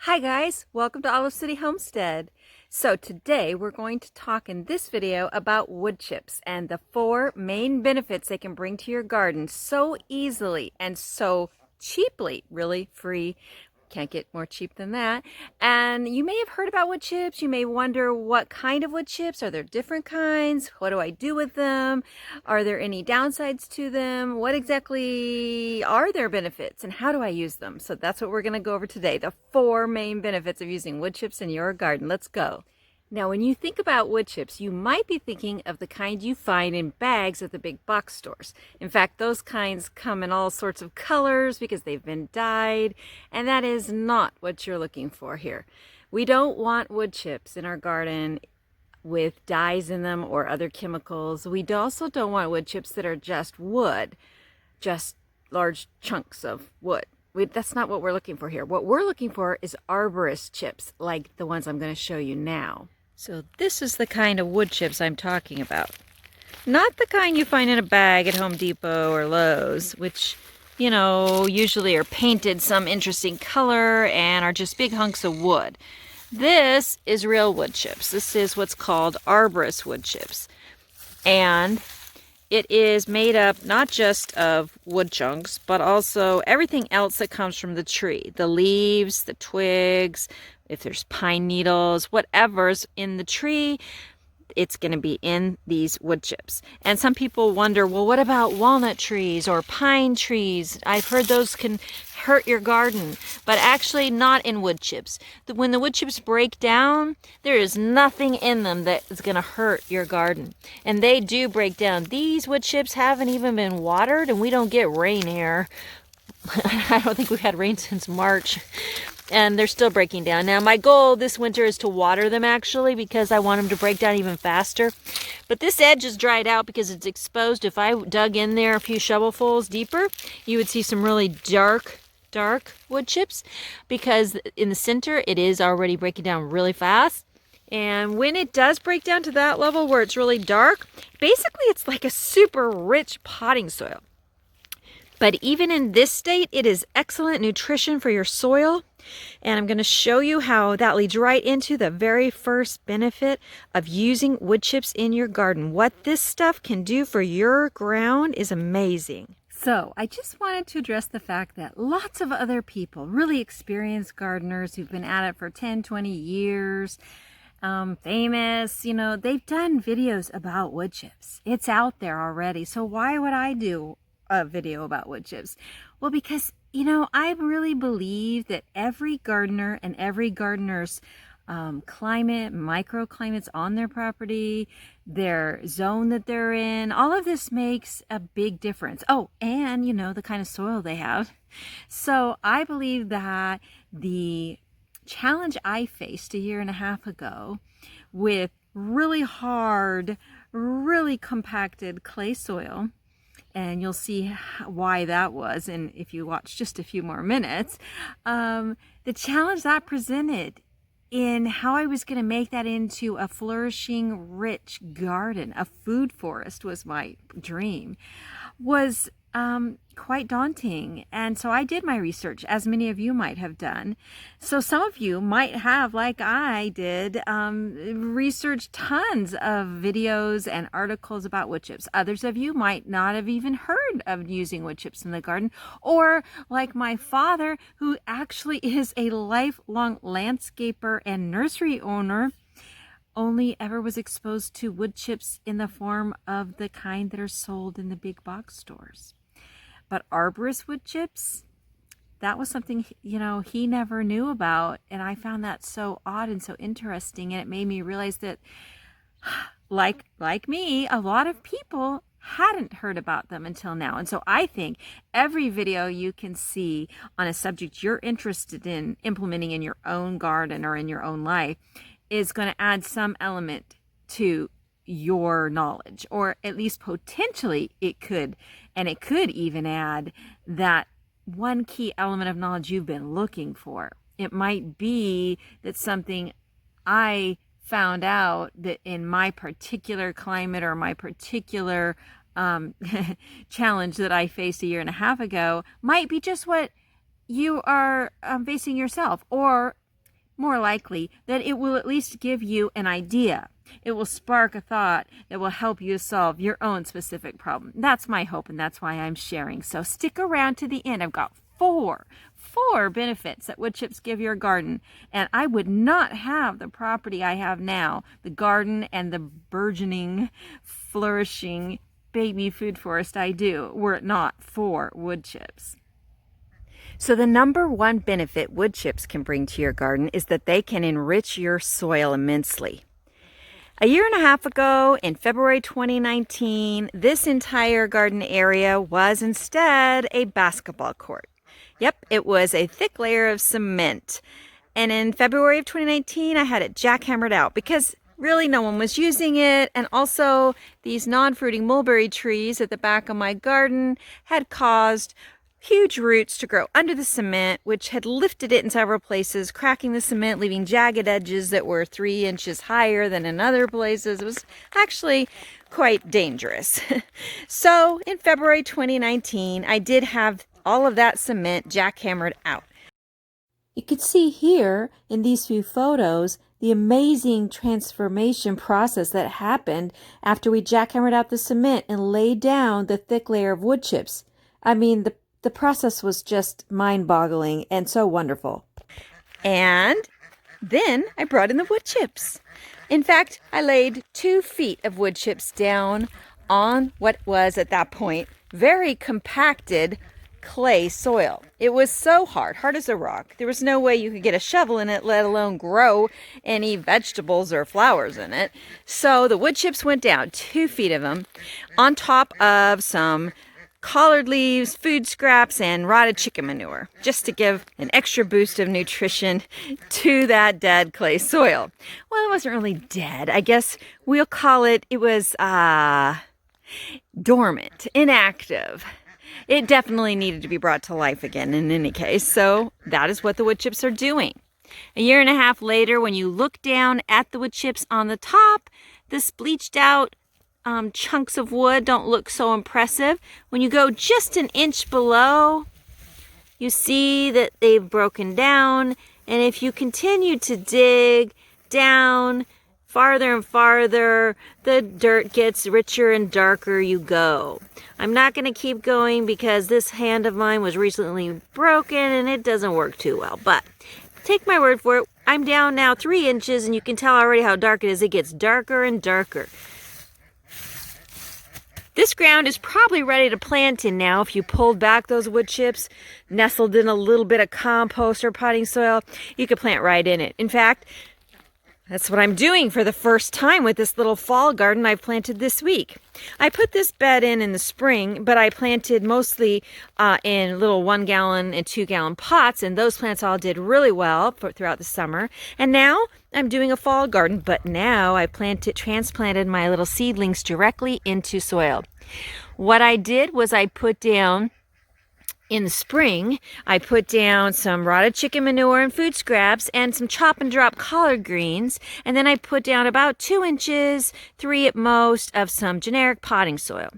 Hi guys, welcome to Olive City Homestead. So today we're going to talk in this video about wood chips and the 4 main benefits they can bring to your garden so easily and so cheaply, really free. Can't get more cheap than that. And you may have heard about wood chips. You may wonder what kind of wood chips. Are there different kinds? What do I do with them? Are there any downsides to them? What exactly are their benefits and how do I use them? So that's what we're going to go over today. The 4 main benefits of using wood chips in your garden. Let's go. Now, when you think about wood chips, you might be thinking of the kind you find in bags at the big box stores. In fact, those kinds come in all sorts of colors because they've been dyed, and that is not what you're looking for here. We don't want wood chips in our garden with dyes in them or other chemicals. We also don't want wood chips that are just wood, just large chunks of wood. That's not what we're looking for here. What we're looking for is arborist chips, like the ones I'm going to show you now. So this is the kind of wood chips I'm talking about. Not the kind you find in a bag at Home Depot or Lowe's, which, you know, usually are painted some interesting color and are just big hunks of wood. This is real wood chips. This is what's called arborist wood chips. And it is made up not just of wood chunks, but also everything else that comes from the tree. The leaves, the twigs, if there's pine needles, whatever's in the tree, it's going to be in these wood chips. And some people wonder, well, what about walnut trees or pine trees? I've heard those can hurt your garden, but actually not in wood chips. When the wood chips break down, there is nothing in them that is going to hurt your garden. And they do break down. These wood chips haven't even been watered, and we don't get rain here. I don't think we've had rain since March. And they're still breaking down. Now, my goal this winter is to water them, actually, because I want them to break down even faster. But this edge is dried out because it's exposed. If I dug in there a few shovelfuls deeper, you would see some really dark wood chips, because in the center, it is already breaking down really fast. And when it does break down to that level where it's really dark, basically it's like a super rich potting soil. But even in this state, it is excellent nutrition for your soil. And I'm going to show you how that leads right into the very first benefit of using wood chips in your garden. What this stuff can do for your ground is amazing. So I just wanted to address the fact that lots of other people, really experienced gardeners who've been at it for 10, 20 years, famous, you know, they've done videos about wood chips. It's out there already. So why would I do a video about wood chips? Well, because, you know, I really believe that every gardener and every gardener's climate, microclimates on their property, their zone that they're in, all of this makes a big difference. Oh, and, you know, the kind of soil they have. So I believe that the challenge I faced a year and a half ago with really hard, really compacted clay soil, and you'll see why that was, and if you watch just a few more minutes, the challenge that presented in how I was going to make that into a flourishing, rich garden, a food forest was my dream, was quite daunting. And so I did my research, as many of you might have done. So some of you might have, like I did, researched tons of videos and articles about wood chips. Others of you might not have even heard of using wood chips in the garden, or like my father, who actually is a lifelong landscaper and nursery owner, only ever was exposed to wood chips in the form of the kind that are sold in the big box stores. But arborist wood chips, that was something, you know, he never knew about. And I found that so odd and so interesting. And it made me realize that, like me, a lot of people hadn't heard about them until now. And so I think every video you can see on a subject you're interested in implementing in your own garden or in your own life is going to add some element to your knowledge, or at least potentially it could. And it could even add that one key element of knowledge you've been looking for. It might be that something I found out that in my particular climate or my particular challenge that I faced a year and a half ago might be just what you are facing yourself, or more likely that it will at least give you an idea. It will spark a thought that will help you to solve your own specific problem. That's my hope, and that's why I'm sharing. So stick around to the end. I've got four benefits that wood chips give your garden, and I would not have the property I have now, the garden and the burgeoning, flourishing baby food forest I do, were it not for wood chips. So the number one benefit wood chips can bring to your garden is that they can enrich your soil immensely. A year and a half ago, in February 2019, this entire garden area was instead a basketball court. Yep, it was a thick layer of cement. And in February of 2019, I had it jackhammered out because really no one was using it. And also these non-fruiting mulberry trees at the back of my garden had caused huge roots to grow under the cement, which had lifted it in several places, cracking the cement, leaving jagged edges that were 3 inches higher than in other places. It was actually quite dangerous. So in February 2019, I did have all of that cement jackhammered out. You could see here in these few photos the amazing transformation process that happened after we jackhammered out the cement and laid down the thick layer of wood chips. I mean, the process was just mind-boggling and so wonderful. And then I brought in the wood chips. In fact, I laid 2 feet of wood chips down on what was at that point very compacted clay soil. It was so hard as a rock. There was no way you could get a shovel in it, let alone grow any vegetables or flowers in it. So the wood chips went down, 2 feet of them, on top of some collard leaves, food scraps, and rotted chicken manure, just to give an extra boost of nutrition to that dead clay soil. Well, it wasn't really dead. I guess we'll call it, was dormant, inactive. It definitely needed to be brought to life again in any case, so that is what the wood chips are doing. A year and a half later, when you look down at the wood chips on the top, this bleached out chunks of wood don't look so impressive. When you go just an inch below, you see that they've broken down, and if you continue to dig down farther and farther, the dirt gets richer and darker you go. I'm not going to keep going because this hand of mine was recently broken and it doesn't work too well, but take my word for it, I'm down now 3 inches, and you can tell already how dark it is. It gets darker and darker. This ground is probably ready to plant in now. If you pulled back those wood chips, nestled in a little bit of compost or potting soil, you could plant right in it. In fact, that's what I'm doing for the first time with this little fall garden I've planted this week. I put this bed in the spring, but I planted mostly in little 1 gallon and 2 gallon pots, and those plants all did really well throughout the summer. And now I'm doing a fall garden, but now I transplanted my little seedlings directly into soil. What I did was I put down, in the spring, I put down some rotted chicken manure and food scraps and some chop and drop collard greens. And then I put down about 2 inches, 3 at most, of some generic potting soil.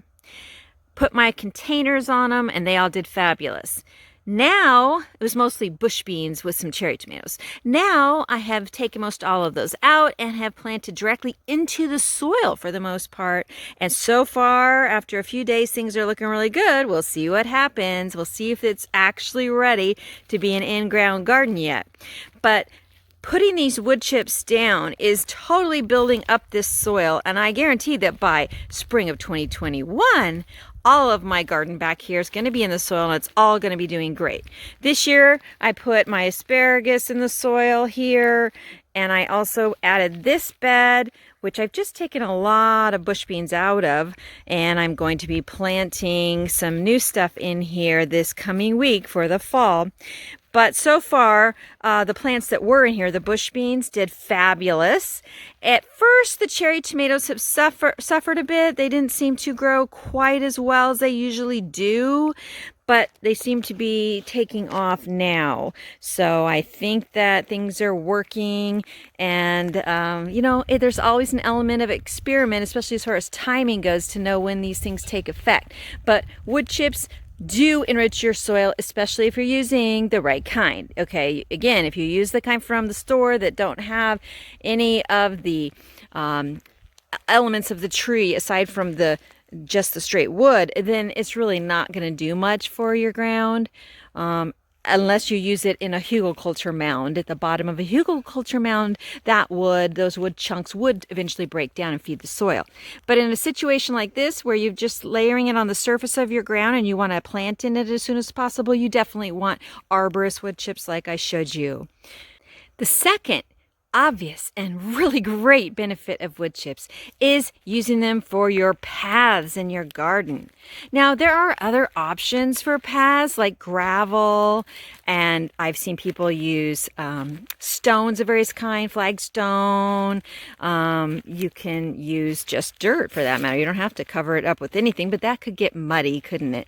Put my containers on them, and they all did fabulous. Now, it was mostly bush beans with some cherry tomatoes. Now, I have taken most all of those out and have planted directly into the soil for the most part. And so far, after a few days, things are looking really good. We'll see what happens. We'll see if it's actually ready to be an in-ground garden yet. But putting these wood chips down is totally building up this soil. And I guarantee that by spring of 2021, all of my garden back here is going to be in the soil, and it's all going to be doing great. This year, I put my asparagus in the soil here, and I also added this bed, which I've just taken a lot of bush beans out of, and I'm going to be planting some new stuff in here this coming week for the fall. But so far, the plants that were in here, the bush beans, did fabulous. At first, the cherry tomatoes have suffered a bit. They didn't seem to grow quite as well as they usually do, but they seem to be taking off now. So I think that things are working, and there's always an element of experiment, especially as far as timing goes, to know when these things take effect. But wood chips do enrich your soil, especially if you're using the right kind. Okay, again, if you use the kind from the store that don't have any of the elements of the tree aside from just the straight wood, then it's really not going to do much for your ground. Unless you use it in a hugelkultur mound. At the bottom of a hugelkultur mound, those wood chunks would eventually break down and feed the soil. But in a situation like this, where you're just layering it on the surface of your ground and you want to plant in it as soon as possible, you definitely want arborist wood chips like I showed you. The second obvious and really great benefit of wood chips is using them for your paths in your garden. Now, there are other options for paths like gravel, and I've seen people use stones of various kinds, flagstone. You can use just dirt for that matter. You don't have to cover it up with anything, but that could get muddy, couldn't it?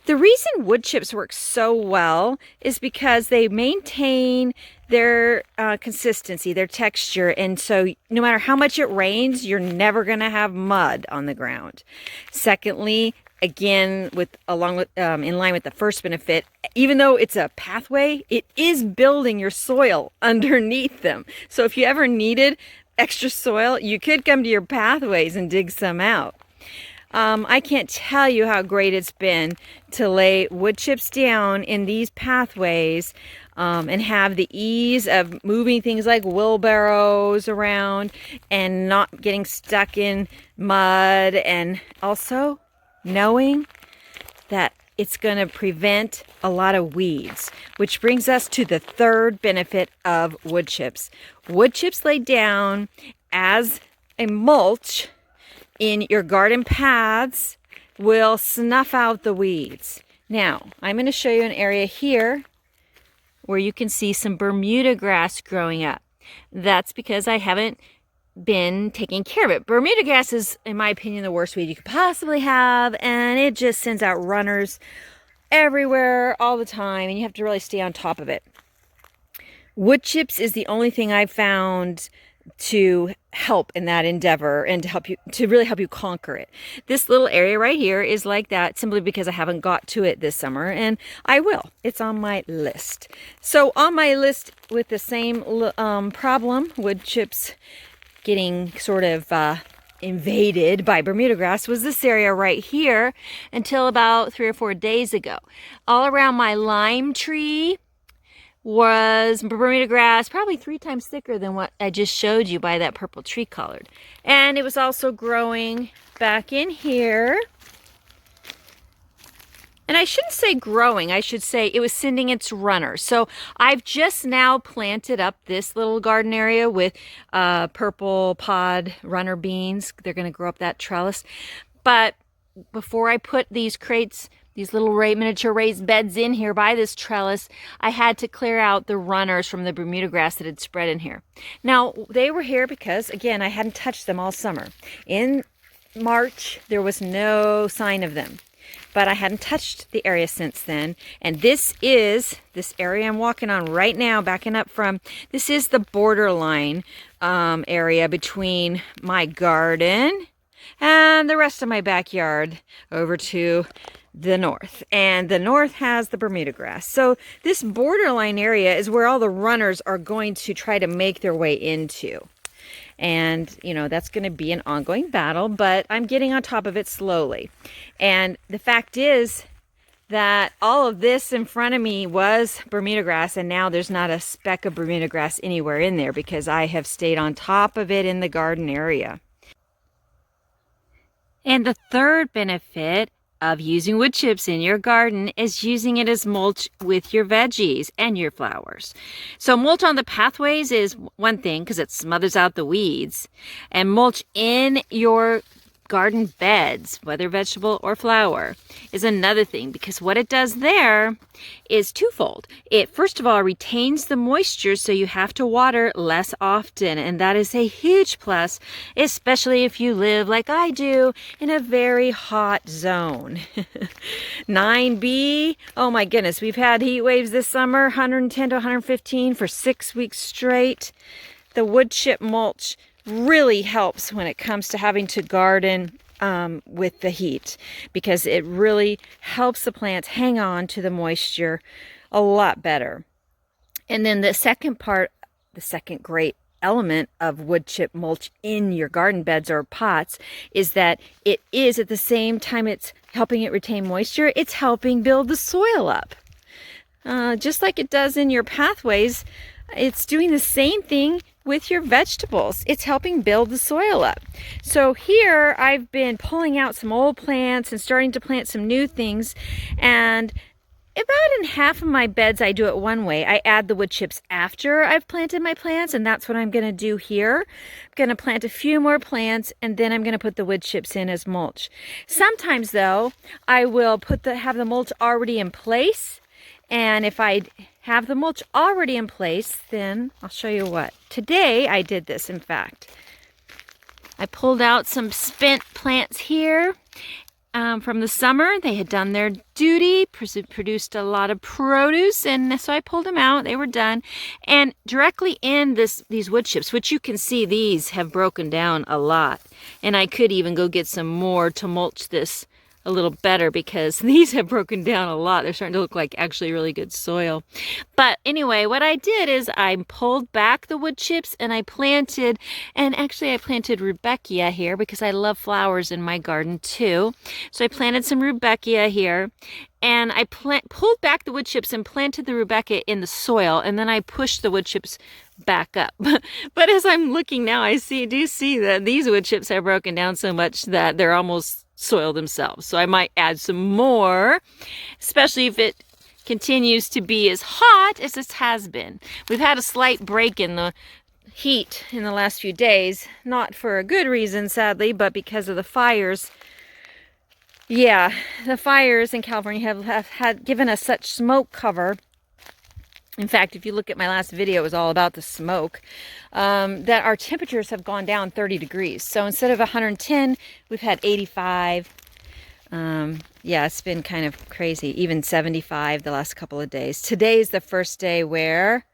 The reason wood chips work so well is because they maintain their consistency, their texture, and so no matter how much it rains, you're never going to have mud on the ground. Secondly, again, in line with the first benefit, even though it's a pathway, it is building your soil underneath them. So if you ever needed extra soil, you could come to your pathways and dig some out. I can't tell you how great it's been to lay wood chips down in these pathways and have the ease of moving things like wheelbarrows around and not getting stuck in mud, and also knowing that it's going to prevent a lot of weeds, which brings us to the third benefit of wood chips. Wood chips laid down as a mulch in your garden paths will snuff out the weeds. Now, I'm going to show you an area here where you can see some Bermuda grass growing up. That's because I haven't been taking care of it. Bermuda grass is, in my opinion, the worst weed you could possibly have, and it just sends out runners everywhere all the time, and you have to really stay on top of it. Wood chips is the only thing I've found to help in that endeavor and to really help you conquer it. This little area right here is like that simply because I haven't got to it this summer, and I will. It's on my list. So on my list with the same problem, wood chips getting sort of invaded by Bermuda grass, was this area right here until about 3 or 4 days ago. All around my lime tree was Bermuda grass, probably 3 times thicker than what I just showed you by that purple tree colored. And it was also growing back in here. And I shouldn't say growing, I should say it was sending its runners. So I've just now planted up this little garden area with purple pod runner beans. They're going to grow up that trellis. But before I put these crates, these little miniature raised beds in here by this trellis, I had to clear out the runners from the Bermuda grass that had spread in here. Now, they were here because, again, I hadn't touched them all summer. In March, there was no sign of them, but I hadn't touched the area since then. And this area I'm walking on right now, backing up from, this is the borderline area between my garden and the rest of my backyard over to the north. And the north has the Bermuda grass. So this borderline area is where all the runners are going to try to make their way into. And, you know, that's going to be an ongoing battle, but I'm getting on top of it slowly. And the fact is that all of this in front of me was Bermuda grass, and now there's not a speck of Bermuda grass anywhere in there because I have stayed on top of it in the garden area. And the third benefit of using wood chips in your garden is using it as mulch with your veggies and your flowers. So mulch on the pathways is one thing because it smothers out the weeds, and mulch in your garden beds, whether vegetable or flower, is another thing, because what it does there is twofold. It, first of all, retains the moisture, so you have to water less often, and that is a huge plus, especially if you live like I do in a very hot zone. 9B, oh my goodness, we've had heat waves this summer, 110 to 115 for 6 weeks straight. The wood chip mulch really helps when it comes to having to garden with the heat, because it really helps the plants hang on to the moisture a lot better. And then the second great element of wood chip mulch in your garden beds or pots is that it is, at the same time it's helping it retain moisture, it's helping build the soil up. Just like it does in your pathways, it's doing the same thing with your vegetables. It's helping build the soil up. So here I've been pulling out some old plants and starting to plant some new things, and about in half of my beds I do it one way. I add the wood chips after I've planted my plants, and that's what I'm going to do here. I'm going to plant a few more plants, and then I'm going to put the wood chips in as mulch. Sometimes though, I will have the mulch already in place, and if I have the mulch already in place, then I'll show you what. Today I did this, in fact. I pulled out some spent plants here from the summer. They had done their duty, produced a lot of produce, and so I pulled them out. They were done. And directly in these wood chips, which you can see these have broken down a lot. And I could even go get some more to mulch this a little better, because these have broken down a lot. They're starting to look like actually really good soil. But anyway, what I did is I pulled back the wood chips and I planted, and actually I planted rudbeckia here because I love flowers in my garden too. So I planted some rudbeckia here, and I pulled back the wood chips and planted the rudbeckia in the soil, and then I pushed the wood chips back up. But as I'm looking now, I do see that these wood chips are broken down so much that they're almost soil themselves. So I might add some more, especially if it continues to be as hot as this has been. We've had a slight break in the heat in the last few days, not for a good reason, sadly, but because of the fires. Yeah, the fires in California have had given us such smoke cover. In fact, if you look at my last video, it was all about the smoke, that our temperatures have gone down 30 degrees. So instead of 110, we've had 85. Yeah, it's been kind of crazy. Even 75 the last couple of days. Today is the first day where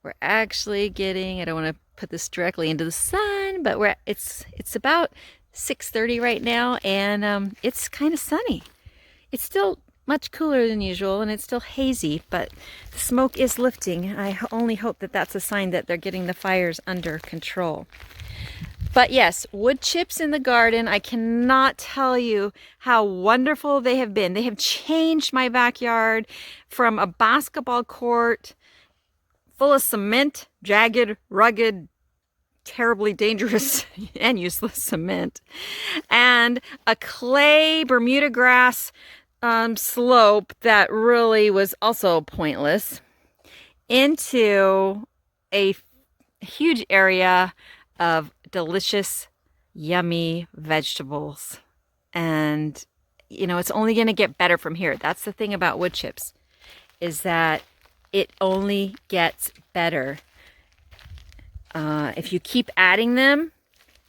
we're actually getting, I don't want to put this directly into the sun, but it's about 6:30 right now, and it's kind of sunny. It's still much cooler than usual, and it's still hazy, but the smoke is lifting. I only hope that that's a sign that they're getting the fires under control. But yes, wood chips in the garden, I cannot tell you how wonderful they have been. They have changed my backyard from a basketball court full of cement, jagged, rugged, terribly dangerous and useless cement, and a clay Bermuda grass slope that really was also pointless, into a huge area of delicious, yummy vegetables. And, you know, it's only going to get better from here. That's the thing about wood chips, is that it only gets better. If you keep adding them,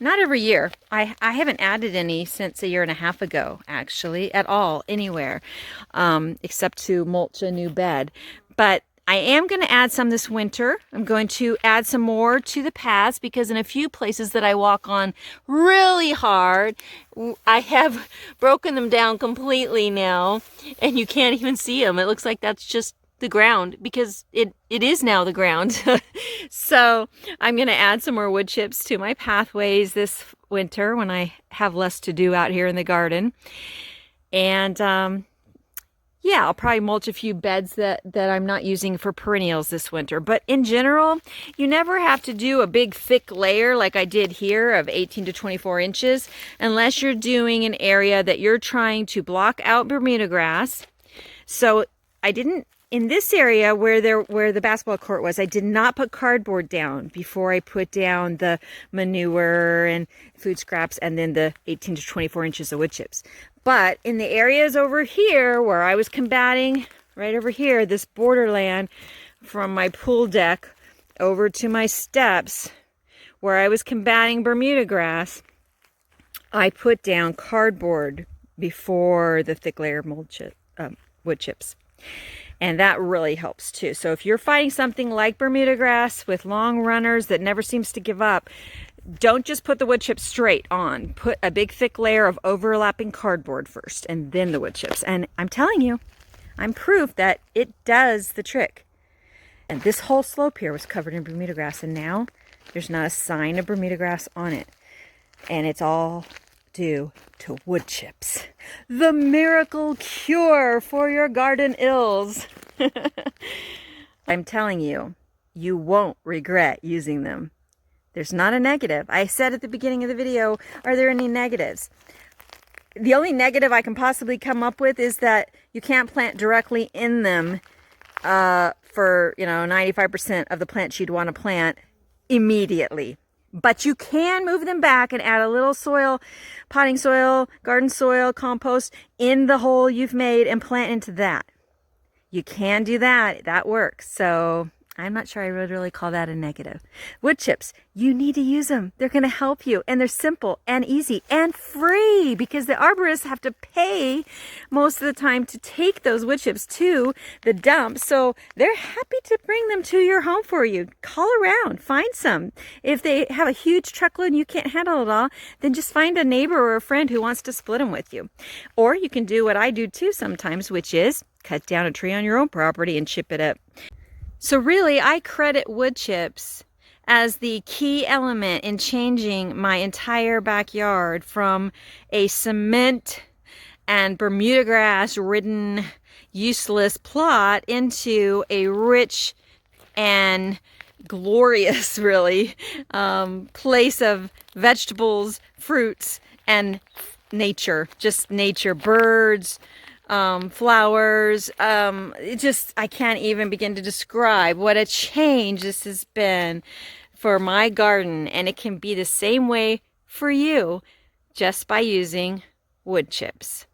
not every year. I haven't added any since a year and a half ago, actually, at all, anywhere, except to mulch a new bed. But I am going to add some this winter. I'm going to add some more to the paths, because in a few places that I walk on really hard, I have broken them down completely now, and you can't even see them. It looks like that's just the ground, because it is now the ground. So I'm going to add some more wood chips to my pathways this winter when I have less to do out here in the garden. And yeah, I'll probably mulch a few beds that I'm not using for perennials this winter. But in general, you never have to do a big thick layer like I did here of 18 to 24 inches, unless you're doing an area that you're trying to block out Bermuda grass. So I didn't, in this area where the basketball court was, I did not put cardboard down before I put down the manure and food scraps and then the 18 to 24 inches of wood chips. But in the areas over here where I was combating, right over here, this borderland from my pool deck over to my steps, where I was combating Bermuda grass, I put down cardboard before the thick layer of wood chips. And that really helps too. So if you're fighting something like Bermuda grass with long runners that never seems to give up, don't just put the wood chips straight on. Put a big thick layer of overlapping cardboard first and then the wood chips. And I'm telling you, I'm proof that it does the trick. And this whole slope here was covered in Bermuda grass, and now there's not a sign of Bermuda grass on it. And it's all due to wood chips. The miracle cure for your garden ills. I'm telling you, you won't regret using them. There's not a negative. I said at the beginning of the video, are there any negatives? The only negative I can possibly come up with is that you can't plant directly in them for, 95% of the plants you'd want to plant immediately. But you can move them back and add a little soil, potting soil, garden soil, compost in the hole you've made and plant into that. You can do that. That works. So I'm not sure I would really call that a negative. Wood chips, you need to use them. They're going to help you, and they're simple and easy and free because the arborists have to pay most of the time to take those wood chips to the dump. So they're happy to bring them to your home for you. Call around, find some. If they have a huge truckload and you can't handle it all, then just find a neighbor or a friend who wants to split them with you. Or you can do what I do too sometimes, which is cut down a tree on your own property and chip it up. So really, I credit wood chips as the key element in changing my entire backyard from a cement and Bermuda grass ridden useless plot into a rich and glorious, really, place of vegetables, fruits, and nature. Just nature, birds, flowers. I can't even begin to describe what a change this has been for my garden, and it can be the same way for you just by using wood chips.